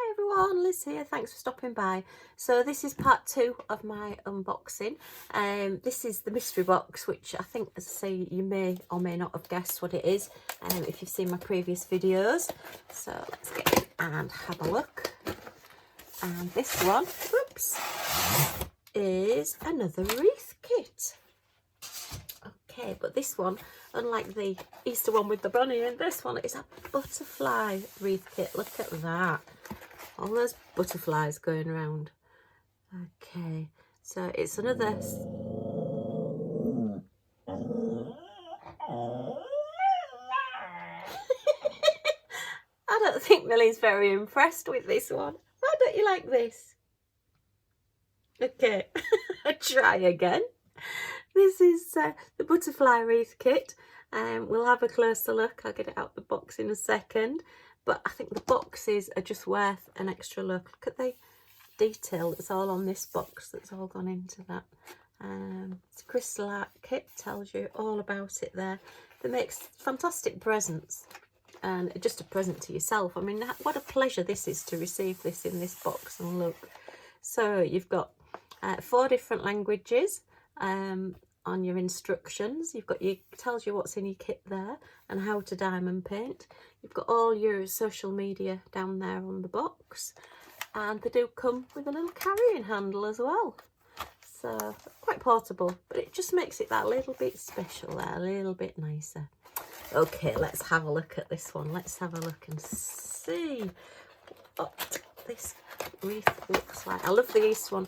Hi everyone, Liz here, thanks for stopping by. So this is part 2 of my unboxing. This is the mystery box, which I think, as I say, you may or may not have guessed what it is if you've seen my previous videos. So let's get in and have a look. And this one, whoops, is another wreath kit. Okay, but this one, unlike the Easter one with the bunny, and this one is a butterfly wreath kit. Look at that. All those butterflies going around. Okay, so it's another... I don't think Millie's very impressed with this one. Why don't you like this? Okay, try again. This is the butterfly wreath kit. We'll have a closer look. I'll get it out the box in a second. But I think the boxes are just worth an extra look. Look at the detail that's all on this box, that's all gone into that. It's a crystal art kit, tells you all about it there. That makes fantastic presents, and just a present to yourself. I mean, what a pleasure this is to receive this in this box. And look, so you've got 4 different languages on your instructions. You've got tells you what's in your kit there and how to diamond paint. You've got all your social media down there on the box, and they do come with a little carrying handle as well. So quite portable, but it just makes it that little bit special there, a little bit nicer. Okay, let's have a look at this one. Let's have a look and see what this wreath looks like. I love the Easter one.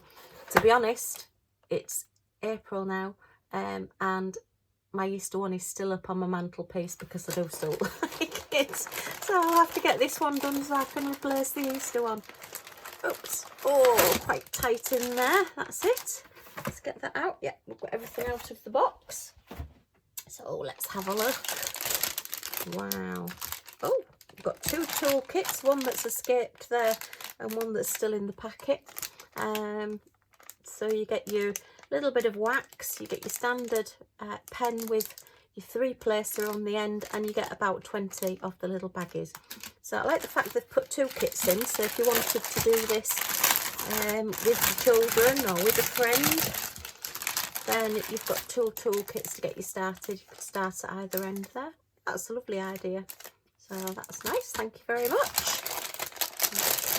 To be honest, it's April now, and my Easter one is still up on my mantelpiece because I do still like it. So I'll have to get this one done so I can replace the Easter one. Oops. Oh, quite tight in there. That's it. Let's get that out. Yeah, we've got everything out of the box. So let's have a look. Wow. Oh, we've got 2 toolkits, one that's escaped there and one that's still in the packet. So you get your little bit of wax, you get your standard pen with your 3 placer on the end, and you get about 20 of the little baggies. So I like the fact they've put 2 kits in, so if you wanted to do this with your children or with a friend, then you've got 2 toolkits to get you started. You could start at either end there. That's a lovely idea. So that's nice, thank you very much.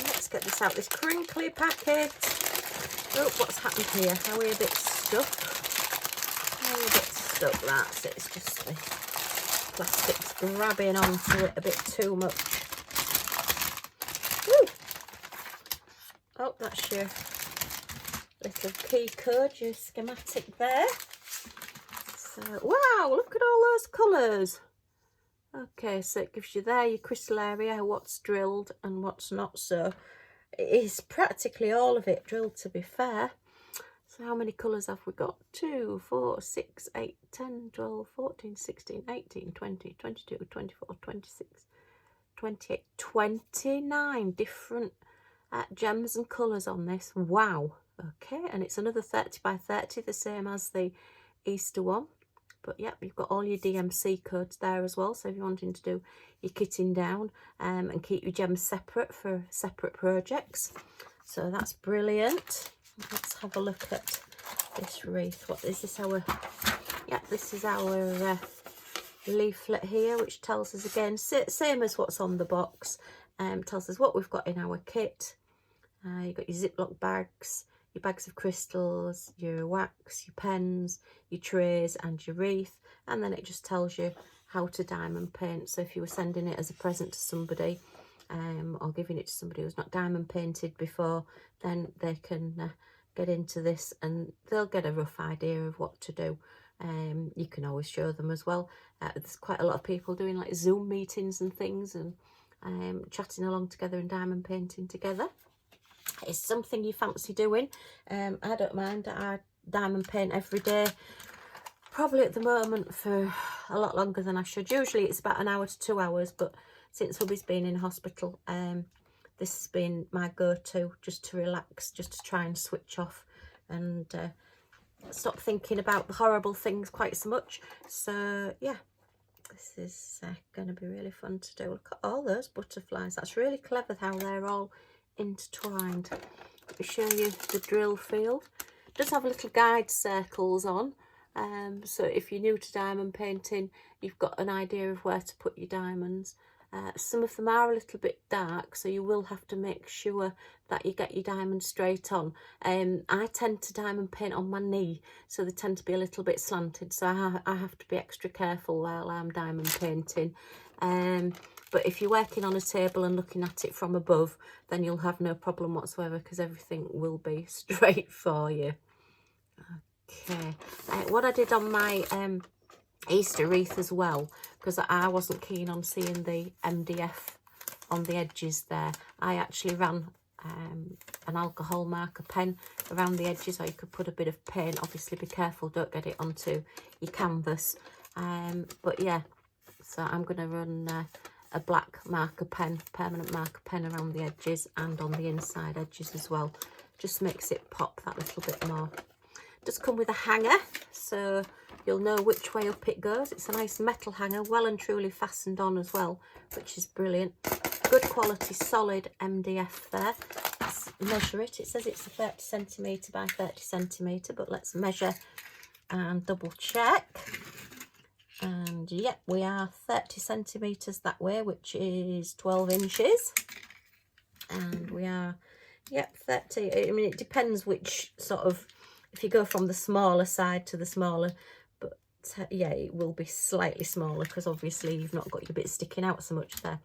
Let's get this out, this crinkly packet. Oh, what's happened here? Are we a bit stuck? Are we a bit stuck? That's it. It's just the plastic's grabbing onto it a bit too much. Woo. Oh, that's your little key code, your schematic there. So, wow, look at all those colours. Okay, so it gives you there your crystal area, what's drilled and what's not. So it is practically all of it drilled, to be fair. So how many colours have we got? 2, 4, 6, 8, 10, 12, 14, 16, 18, 20, 22, 24, 26, 28, 29 different gems and colours on this. Wow. Okay, and it's another 30 by 30, the same as the Easter one. But yep, you've got all your DMC codes there as well. So if you're wanting to do your kitting down and keep your gems separate for separate projects. So that's brilliant. Let's have a look at this wreath. What is this? This is our leaflet here, which tells us again, same as what's on the box. Tells us what we've got in our kit. You've got your Ziploc bags, your bags of crystals, your wax, your pens, your trays and your wreath, and then it just tells you how to diamond paint. So if you were sending it as a present to somebody or giving it to somebody who's not diamond painted before, then they can get into this and they'll get a rough idea of what to do. You can always show them as well. There's quite a lot of people doing like Zoom meetings and things, and chatting along together and diamond painting together. It's something you fancy doing. I don't mind. I diamond paint every day, probably at the moment for a lot longer than I should. Usually it's about an hour to 2 hours, but since hubby's been in hospital, this has been my go-to, just to relax, just to try and switch off and stop thinking about the horrible things quite so much. So yeah, this is going to be really fun to do. Look at all those butterflies. That's really clever how they're all intertwined. Let me show you the drill field. It does have little guide circles on, so if you're new to diamond painting, you've got an idea of where to put your diamonds. Some of them are a little bit dark, so you will have to make sure that you get your diamonds straight on. I tend to diamond paint on my knee, so they tend to be a little bit slanted, so I have to be extra careful while I'm diamond painting. But if you're working on a table and looking at it from above, then you'll have no problem whatsoever, because everything will be straight for you. Okay, what I did on my Easter wreath as well, because I wasn't keen on seeing the MDF on the edges there, I actually ran an alcohol marker pen around the edges, or you could put a bit of paint. Obviously be careful, don't get it onto your canvas. But yeah, so I'm going to run a black marker pen, permanent marker pen around the edges and on the inside edges as well. Just makes it pop that little bit more. Does come with a hanger, so you'll know which way up it goes. It's a nice metal hanger, well and truly fastened on as well, which is brilliant. Good quality solid MDF there. Let's measure it. It says it's a 30cm by 30cm, but let's measure and double check. And yep, we are 30cm that way, which is 12 inches. And we are, yep, 30. I mean, it depends which sort of, if you go from the smaller side to the smaller, but yeah, it will be slightly smaller because obviously you've not got your bit sticking out so much there.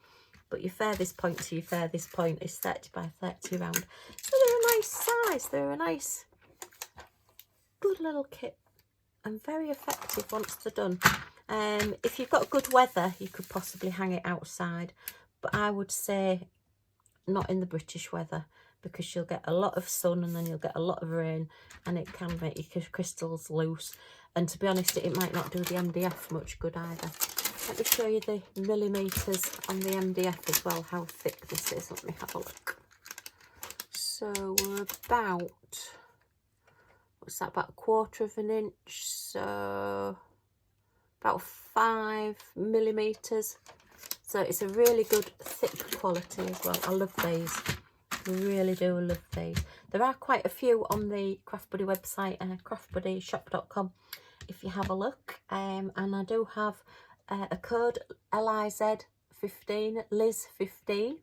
But your furthest point to your furthest point is 30 by 30 round. So they're a nice size. They're a nice, good little kit and very effective once they're done. If you've got good weather, you could possibly hang it outside, but I would say not in the British weather, because you'll get a lot of sun and then you'll get a lot of rain, and it can make your crystals loose, and to be honest, it might not do the MDF much good either. Let me show you the millimetres on the MDF as well, how thick this is. Let me have a look. So we're about, what's that, about 1/4 of an inch, so about 5 millimetres. So it's a really good thick quality as well. I love these. I really do love these. There are quite a few on the Craft Buddy website, craftbuddyshop.com, if you have a look. And I do have a code LIZ15, Liz15,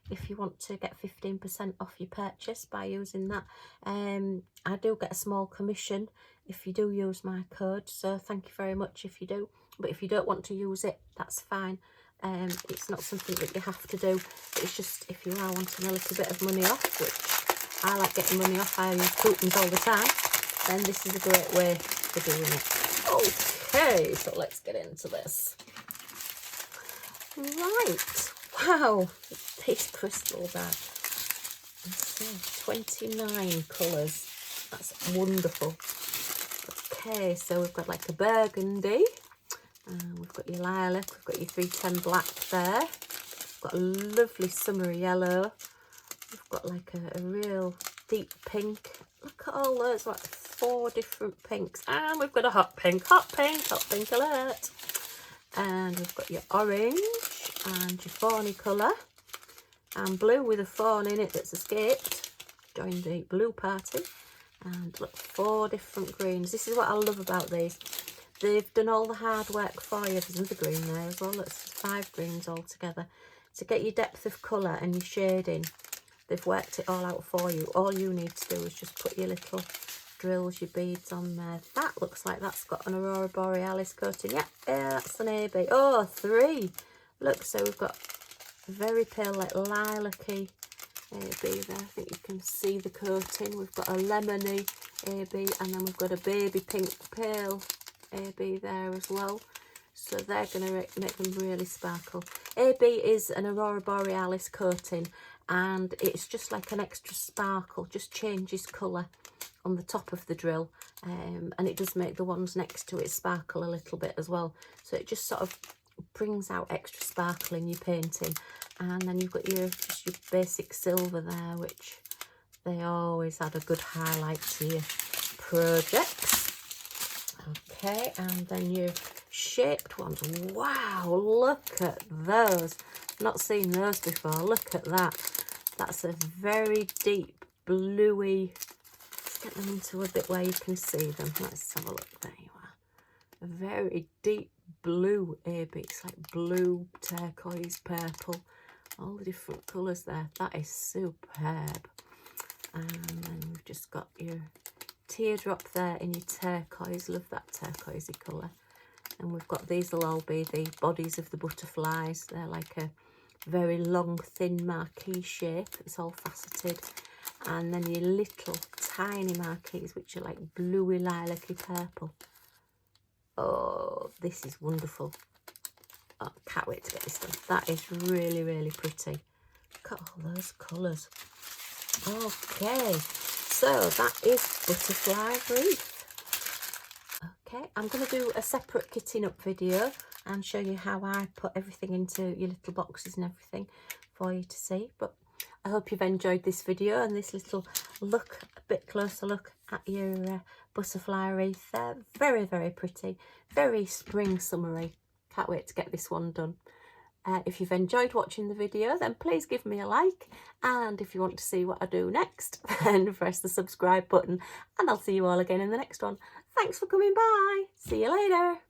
if you want to get 15% off your purchase by using that. I do get a small commission if you do use my code, so thank you very much if you do. But if you don't want to use it, that's fine. It's not something that you have to do. It's just if you are wanting a little bit of money off, which I like getting money off, I use coupons all the time, then this is a great way for doing it. Okay, so let's get into this. Right, wow, these crystals are, let's see, 29 colours. That's wonderful. Okay, so we've got like a burgundy. We've got your lilac, we've got your 310 black there. We've got a lovely summery yellow. We've got like a real deep pink. Look at all those, like 4 different pinks. And we've got a hot pink alert. And we've got your orange and your fawny colour. And blue with a fawn in it that's escaped. Join the blue party. And look, 4 different greens. This is what I love about these. They've done all the hard work for you. There's another green there as well. That's 5 greens all together. To get your depth of colour and your shading, they've worked it all out for you. All you need to do is just put your little drills, your beads on there. That looks like that's got an Aurora Borealis coating. Yeah, that's an AB. Oh, 3. Look, so we've got very pale, like lilac-y AB there. I think you can see the coating. We've got a lemony AB, and then we've got a baby pink pale AB there as well. So they're going to make them really sparkle. AB is an Aurora Borealis coating, and it's just like an extra sparkle, just changes colour on the top of the drill, and it does make the ones next to it sparkle a little bit as well. So it just sort of brings out extra sparkle in your painting. And then you've got just your basic silver there, which they always add a good highlight to your projects. Okay, and then your shaped ones. Wow, look at those. Not seen those before. Look at that. That's a very deep bluey. Let's get them into a bit where you can see them. Let's have a look. There you are. A very deep blue AB. It's like blue, turquoise, purple. All the different colours there. That is superb. And then we've just got your teardrop there in your turquoise. Love that turquoisey colour. And we've got these will all be the bodies of the butterflies. They're like a very long, thin marquee shape. It's all faceted. And then your little tiny marquees, which are like bluey lilac-y purple. Oh, this is wonderful. Oh, can't wait to get this done. That is really, really pretty. Look at all those colours. Okay, so that is Butterfly Wreath. Okay, I'm going to do a separate kitting up video and show you how I put everything into your little boxes and everything for you to see. But I hope you've enjoyed this video and this little look, a bit closer look at your Butterfly Wreath there. Very, very pretty, very spring summery. Can't wait to get this one done. If you've enjoyed watching the video, then please give me a like. And if you want to see what I do next, then press the subscribe button. And I'll see you all again in the next one. Thanks for coming by. See you later.